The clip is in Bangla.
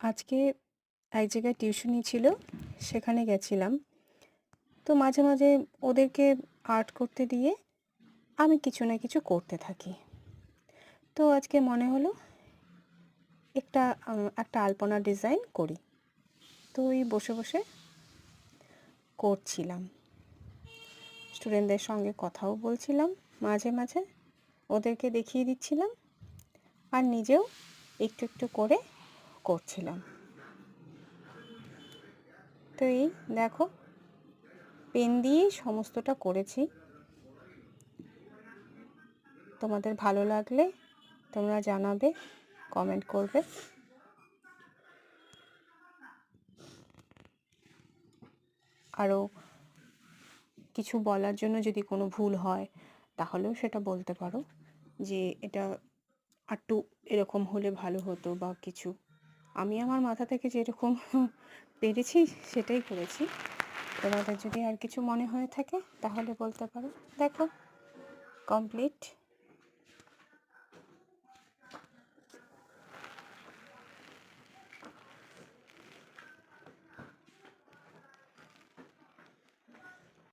আজকে এক জায়গায় টিউশনি ছিল, সেখানে গেছিলাম। তো মাঝে মাঝে ওদেরকে আর্ট করতে দিয়ে আমি কিছু না কিছু করতে থাকি। তো আজকে মনে হলো একটা আলপনা ডিজাইন করি। তো ওই বসে বসে করছিলাম, স্টুডেন্টদের সঙ্গে কথাও বলছিলাম, মাঝে মাঝে ওদেরকে দেখিয়ে দিচ্ছিলাম, আর নিজেও একটু একটু করে করছিলাম। তো এই দেখো, পেন দিয়েই সমস্তটা করেছি। তোমাদের ভালো লাগলে তোমরা জানাবে, কমেন্ট করবে। আরও কিছু বলার জন্য যদি কোনো ভুল হয় তাহলেও সেটা বলতে পারো, যে এটা একটু এরকম হলে ভালো হতো বা কিছু। আমি আমার মাথা থেকে যেরকম পেরেছি সেটাই করেছি। তোমাদের যদি আর কিছু মনে হয়ে থাকে তাহলে বলতে পারো। দেখো, কমপ্লিট।